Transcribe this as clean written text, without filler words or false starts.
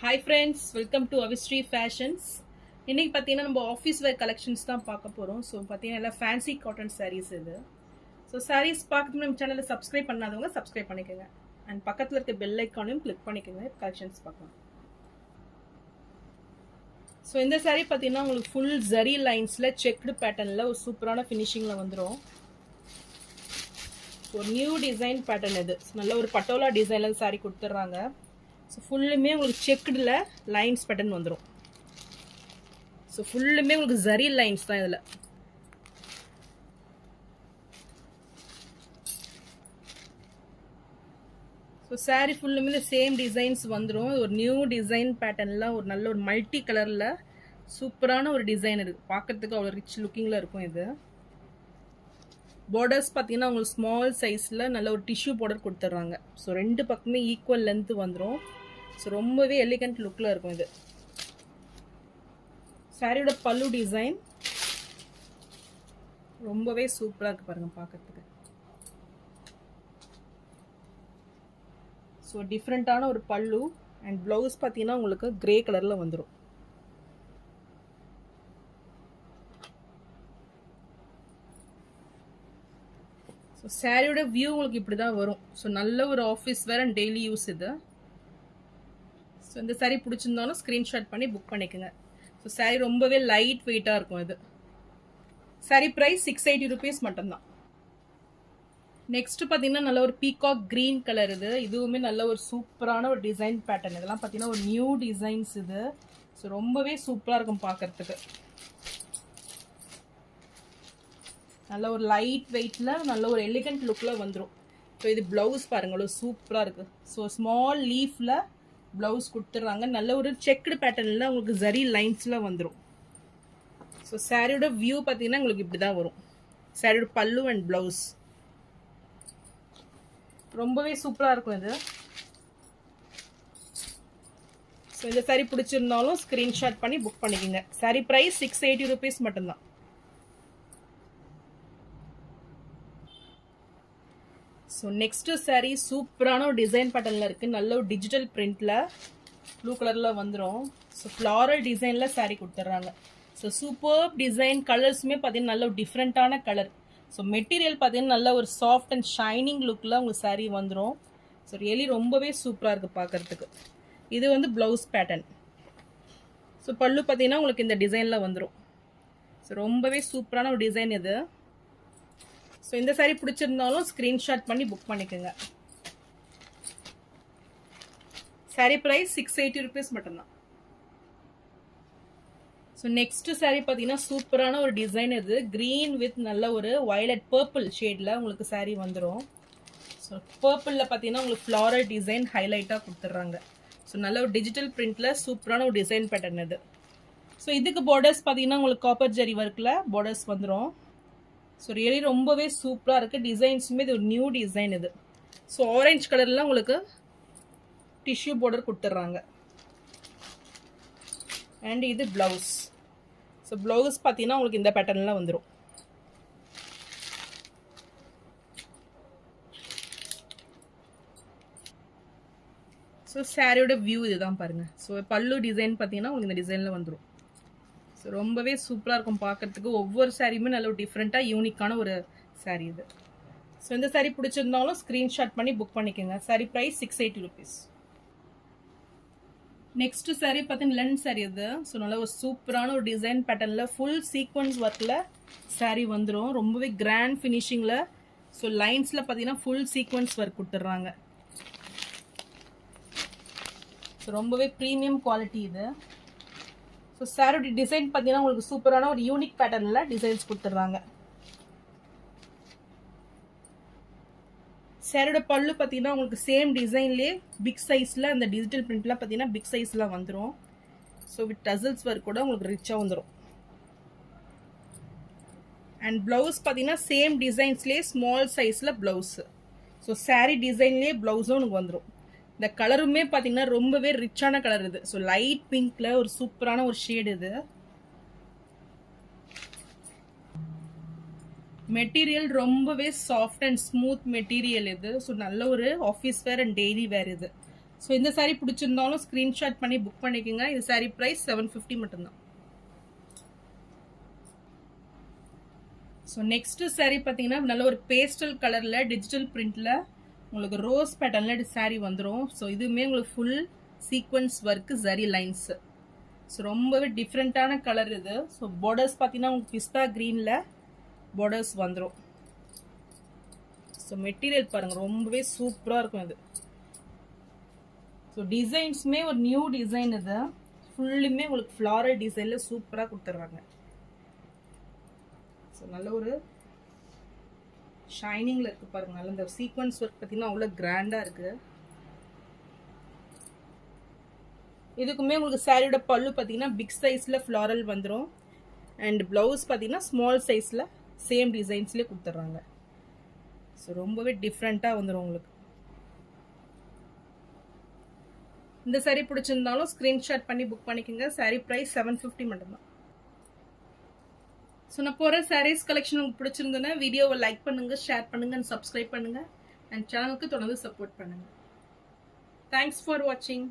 Hi friends, welcome to Avistry Fashions. இன்னைக்கு பார்த்தீங்கன்னா நம்ம ஆஃபீஸ் வேர் கலெக்ஷன்ஸ் தான் பார்க்க போகிறோம். ஸோ பார்த்தீங்கன்னா எல்லாம் ஃபேன்சி காட்டன் சாரீஸ் இது. ஸோ சாரீஸ் பார்க்கணும் நம்ம சேனலை சப்ஸ்கிரைப் பண்ணாதவங்க சப்ஸ்கிரைப் பண்ணிக்கோங்க. அண்ட் பக்கத்தில் இருக்க பெல் ஐக்கானையும் கிளிக் பண்ணிக்கோங்க கலெக்ஷன்ஸ் பார்க்கலாம். ஸோ இந்த சாரீ பார்த்தீங்கன்னா உங்களுக்கு ஃபுல் ஜரி லைன்ஸில் செக்டு பேட்டர்னில் ஒரு சூப்பரான ஃபினிஷிங்கில் வந்துடும். ஒரு நியூ டிசைன் பேட்டர்ன் இது. நல்ல ஒரு பட்டோலா டிசைனில் சாரீ கொடுத்துட்றாங்க. ஸோ ஃபுல்லுமே உங்களுக்கு செக்குடில் லைன்ஸ் பேட்டர்ன் வந்துடும். ஸோ ஃபுல்லுமே உங்களுக்கு ஜரி லைன்ஸ் தான் இதில். ஸோ சாரீ ஃபுல்லுமே இந்த சேம் டிசைன்ஸ் வந்துடும். ஒரு நியூ டிசைன் பேட்டர்னில் ஒரு நல்ல ஒரு மல்டி கலரில் சூப்பரான ஒரு டிசைன் இருக்குது. பார்க்கறதுக்கு அவ்வளோ ரிச் லுக்கிங்கில் இருக்கும் இது. பார்டர்ஸ் பார்த்தீங்கன்னா உங்களுக்கு ஸ்மால் சைஸில் நல்ல ஒரு டிஷ்யூ பார்டர் கொடுத்துட்றாங்க. ஸோ ரெண்டு பக்கமே ஈக்குவல் லென்த்து வந்துடும். ஸோ ரொம்பவே எலிகண்ட் லுக்கில் இருக்கும் இது. சாரியோட பல்லு டிசைன் ரொம்பவே சூப்பராக இருக்குது பாருங்கள் பார்க்கறதுக்கு. ஸோ டிஃப்ரெண்ட்டான ஒரு பல்லு அண்ட் ப்ளவுஸ் பார்த்தீங்கன்னா உங்களுக்கு கிரே கலரில் வந்துடும். ஸோ சாரியோட வியூ உங்களுக்கு இப்படி தான் வரும். ஸோ நல்ல ஒரு office wear and daily use இது. ஸோ இந்த சாரீ பிடிச்சிருந்தாலும் ஸ்க்ரீன்ஷாட் பண்ணி புக் பண்ணிக்கோங்க. ஸோ சாரீ ரொம்பவே லைட் வெயிட்டாக இருக்கும் இது. சாரீ ப்ரைஸ் 680 rupees மட்டும்தான். நெக்ஸ்ட் பார்த்தீங்கன்னா நல்ல ஒரு பீகாக் க்ரீன் கலர் இது. இதுவுமே நல்ல ஒரு சூப்பரான ஒரு டிசைன் பேட்டர்ன். இதெல்லாம் பார்த்தீங்கன்னா ஒரு நியூ டிசைன்ஸ் இது. ஸோ ரொம்பவே சூப்பராக இருக்கும் பார்க்கறதுக்கு. நல்ல ஒரு லைட் வெயிட்டில் நல்ல ஒரு எலிகண்ட் லுக்கில் வந்துடும். ஸோ இது ப்ளவுஸ் பாருங்களோ சூப்பராக இருக்குது. ஸோ ஸ்மால் லீஃபில் ப்ளவுஸ் கொடுத்துட்றாங்க. நல்ல ஒரு செக்குடு பேட்டர்னில் உங்களுக்கு ஜரி லைன்ஸில் வந்துடும். ஸோ சாரியோட வியூ பார்த்தீங்கன்னா உங்களுக்கு இப்படி தான் வரும். சாரியோட பல்லு அண்ட் ப்ளவுஸ் ரொம்பவே சூப்பராக இருக்கும் இது. ஸோ இந்த சாரீ பிடிச்சிருந்தாலும் ஸ்க்ரீன்ஷாட் பண்ணி புக் பண்ணிக்கோங்க. சாரீ ப்ரைஸ் 680 rupees மட்டும்தான். ஸோ நெக்ஸ்ட்டு சாரீ சூப்பரான ஒரு டிசைன் பேட்டர்னில் இருக்குது. நல்ல ஒரு டிஜிட்டல் பிரிண்டில் ப்ளூ கலரில் வந்துடும். ஸோ ஃப்ளாரல் டிசைனில் சாரீ கொடுத்துட்றாங்க. ஸோ சூப்பர் டிசைன் கலர்ஸுமே பார்த்தீங்கன்னா நல்ல ஒரு டிஃப்ரெண்ட்டான கலர். ஸோ மெட்டீரியல் பார்த்தீங்கன்னா நல்ல ஒரு சாஃப்ட் அண்ட் ஷைனிங் லுக்கில் உங்களுக்கு சாரீ வந்துடும். ஸோ ரியலி ரொம்பவே சூப்பராக இருக்குது பார்க்குறதுக்கு. இது வந்து ப்ளவுஸ் பேட்டர்ன். ஸோ பல்லு பார்த்தீங்கன்னா உங்களுக்கு இந்த டிசைனில் வந்துடும். ஸோ ரொம்பவே சூப்பரான ஒரு டிசைன் இது. ஸோ இந்த சாரீ பிடிச்சிருந்தாலும் ஸ்க்ரீன்ஷாட் பண்ணி புக் பண்ணிக்கோங்க. சாரீ ப்ரைஸ் 680 rupees மட்டும்தான். ஸோ நெக்ஸ்ட் சாரீ பார்த்தீங்கன்னா சூப்பரான ஒரு டிசைன் இது. க்ரீன் வித் நல்ல ஒரு வயலட் பர்பிள் ஷேடில் உங்களுக்கு சாரீ வந்துடும். ஸோ பர்பிளில் பார்த்தீங்கன்னா உங்களுக்கு ஃப்ளாரல் டிசைன் ஹைலைட்டாக கொடுத்துட்றாங்க. ஸோ நல்ல ஒரு டிஜிட்டல் பிரிண்டில் சூப்பரான ஒரு டிசைன் பேட்டர்ன் இது. ஸோ இதுக்கு பார்டர்ஸ் பார்த்தீங்கன்னா உங்களுக்கு காப்பர் ஜரி ஒர்க்கில் பார்டர்ஸ் வந்துடும். ஸோ ரியலி ரொம்பவே சூப்பராக இருக்குது. டிசைன்ஸுமே இது ஒரு நியூ டிசைன் இது. ஸோ ஆரஞ்சு கலரில் உங்களுக்கு டிஷ்யூ பார்டர் கொடுத்துட்றாங்க. அண்ட் இது ப்ளவுஸ். ஸோ ப்ளவுஸ் பார்த்தீங்கன்னா உங்களுக்கு இந்த பேட்டர்னில் வந்துடும். ஸோ சாரியோட வியூ இதுதான் பாருங்கள். ஸோ பல்லு டிசைன் பார்த்தீங்கன்னா உங்களுக்கு இந்த டிசைனில் வந்துடும். ஸோ ரொம்பவே சூப்பராக இருக்கும் பார்க்குறதுக்கு. ஒவ்வொரு சாரியுமே நல்ல ஒரு டிஃப்ரெண்ட்டாக யூனிக்கான ஒரு சாரீ இது. ஸோ இந்த சாரீ பிடிச்சிருந்தாலும் ஸ்க்ரீன்ஷாட் பண்ணி புக் பண்ணிக்கோங்க. Sari price 680 rupees. Next sari பார்த்தீங்கன்னா லென் சாரீ இது. ஸோ நல்ல ஒரு சூப்பரான ஒரு டிசைன் பேட்டர்னில் ஃபுல் சீக்வன்ஸ் ஒர்க்கில் சாரீ வந்துடும். ரொம்பவே கிராண்ட் ஃபினிஷிங்கில். ஸோ லைன்ஸில் பார்த்தீங்கன்னா ஃபுல் சீக்வன்ஸ் ஒர்க் கொடுத்துட்றாங்க. ஸோ ரொம்பவே ப்ரீமியம் குவாலிட்டி இது. ஸோ சாரியோட டிசைன் பார்த்தீங்கன்னா உங்களுக்கு சூப்பரான ஒரு யூனிக் பேட்டர்னில் டிசைன்ஸ் கொடுத்துட்றாங்க. சாரியோட பல்லு பார்த்தீங்கன்னா உங்களுக்கு சேம் டிசைன்லேயே பிக் சைஸில் அந்த டிஜிட்டல் பிரிண்ட்லாம் பார்த்தீங்கன்னா பிக் சைஸில் வந்துடும். ஸோ வித் டசல்ஸ் ஒர்க் கூட உங்களுக்கு ரிச்சாக வந்துடும். அண்ட் ப்ளவுஸ் பார்த்தீங்கன்னா சேம் டிசைன்ஸ்லேயே ஸ்மால் சைஸில் ப்ளவுஸு. ஸோ சாரீ டிசைன்லேயே ப்ளவுஸும் உங்களுக்கு வந்துடும். இந்த கலருமே பார்த்தீங்கன்னா ரொம்பவே ரிச்சான கலர் இது. ஸோ லைட் பிங்க்ல ஒரு சூப்பரான ஒரு ஷேடு இது. மெட்டீரியல் ரொம்பவே சாஃப்ட் அண்ட் ஸ்மூத் மெட்டீரியல் இது. ஸோ நல்ல ஒரு ஆஃபீஸ் வேர் அண்ட் டெய்லி வேர் இது. ஸோ இந்த saree பிடிச்சிருந்தாலும் ஸ்க்ரீன்ஷாட் பண்ணி புக் பண்ணிக்கோங்க. இது saree ப்ரைஸ் 750 மட்டும்தான். ஸோ நெக்ஸ்ட்டு saree பார்த்தீங்கன்னா நல்ல ஒரு பேஸ்டல் கலரில் டிஜிட்டல் பிரிண்டில் உங்களுக்கு ரோஸ் பேட்டர்னில் saree வந்துடும். ஸோ இதுவுமே உங்களுக்கு full sequence work zari lines. So ரொம்பவே டிஃப்ரெண்ட்டான கலர் இது. ஸோ பார்டர்ஸ் பார்த்தீங்கன்னா உங்களுக்கு பிஸ்தா க்ரீனில் பார்டர்ஸ் வந்துடும். ஸோ மெட்டீரியல் பாருங்கள் ரொம்பவே சூப்பராக இருக்கும் இது. ஸோ டிசைன்ஸுமே ஒரு நியூ டிசைன் இது. ஃபுல்லுமே உங்களுக்கு ஃப்ளாரல் டிசைனில் சூப்பராக கொடுத்துட்றாங்க. ஸோ நல்ல ஒரு ஷைனிங்கில் இருக்குது பாருங்கள். நல்ல இந்த சீக்வன்ஸ் ஒர்க் பார்த்தீங்கன்னா அவ்வளோ கிராண்டாக இருக்குது. இதுக்குமே உங்களுக்கு சாரியோட பல்லு பார்த்தீங்கன்னா பிக் சைஸில் ஃப்ளாரல் வந்துடும். அண்ட் ப்ளவுஸ் பார்த்தீங்கன்னா ஸ்மால் சைஸில் சேம் டிசைன்ஸ்லேயே கொடுத்துட்றாங்க. ஸோ ரொம்பவே டிஃப்ரெண்ட்டாக வந்துடும் உங்களுக்கு. இந்த சாரீ பிடிச்சிருந்தாலும் ஸ்க்ரீன்ஷாட் பண்ணி புக் பண்ணிக்கோங்க. சாரீ ப்ரைஸ் 750 மட்டும்தான். ஸோ நான் போகிற சாரீஸ் கலெக்ஷன் உங்களுக்கு பிடிச்சிருந்ததுன்னா வீடியோவை லைக் பண்ணுங்கள், ஷேர் பண்ணுங்கள் அண்ட் சப்ஸ்கிரைப் பண்ணுங்கள். அண்ட் சேனலுக்கு தொடர்ந்து சப்போர்ட் பண்ணுங்கள். தேங்க்ஸ் ஃபார் வாட்சிங்.